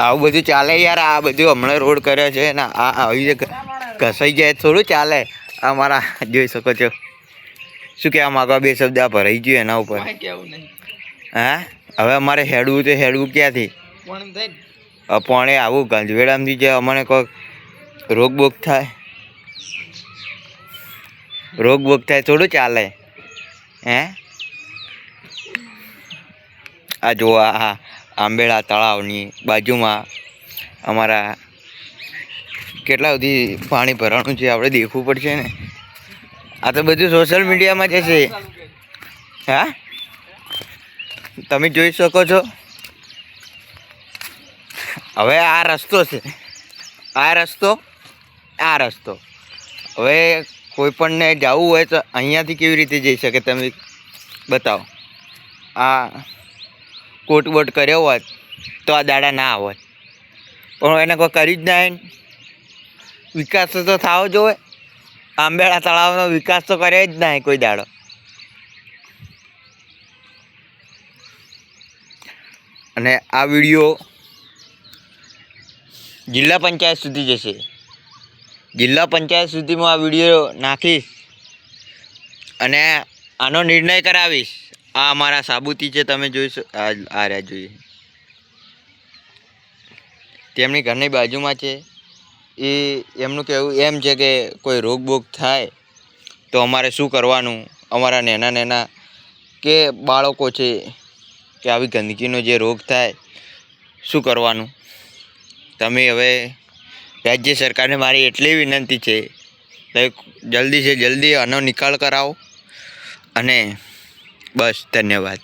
આવું બધું ચાલે યાર. આ બધું હમણાં રોડ કર્યો છે ને આ આવી રીતે ઘસાઈ જાય થોડું ચાલે. આ મારા જોઈ શકો છો. શું કહેવા માગો? બે શબ્દ આ ભરાઈ ગયું એના ઉપર. હા હવે અમારે હેડવું તો હેડવું ક્યાંથી? પાણી આવું ગંજવેડામાંથી જે અમને કોઈક રોગ બોગ થાય થોડું ચાલે હે? આ જો આ આંબેડા તળાવની બાજુમાં અમારા કેટલા સુધી પાણી ભરવાનું છે આપણે દેખવું પડશે ને. આ તો બધું સોશિયલ મીડિયામાં જશે. હા તમે જોઈ શકો છો. હવે આ રસ્તો છે, આ રસ્તો હવે કોઈ પણને જવું હોય તો અહીંયાથી કેવી રીતે જઈ શકે તમે બતાવો. આ કોટ બોટ કર્યો હોત તો આ દાડા ના આવત, પણ એને કોઈ કરી જ ના. વિકાસ તો થવો જોઈએ. આંબેડા તળાવનો વિકાસ તો કરે જ ના કોઈ દાડો. અને આ વિડીયો જિલ્લા પંચાયત સુધી જશે. જિલ્લા પંચાયત સુધીમાં આ વિડીયો નાખીશ અને આનો નિર્ણય કરાવીશ. આ અમારા સાબુતી છે, તમે જોઈશો. આ રહ્યા જોઈએ, તેમની ઘરની બાજુમાં છે. એમનું કહેવું એમ છે કે કોઈ રોગ બોગ થાય તો અમારે શું કરવાનું. અમારા નાના કે બાળકો છે કે આવી ગંદકીનો જે રોગ થાય શું કરવાનું. તમે હવે રાજ્ય સરકારને મારી એટલી વિનંતી છે કે જલ્દી આનો નિકાલ કરાવો. અને બસ ધન્યવાદ.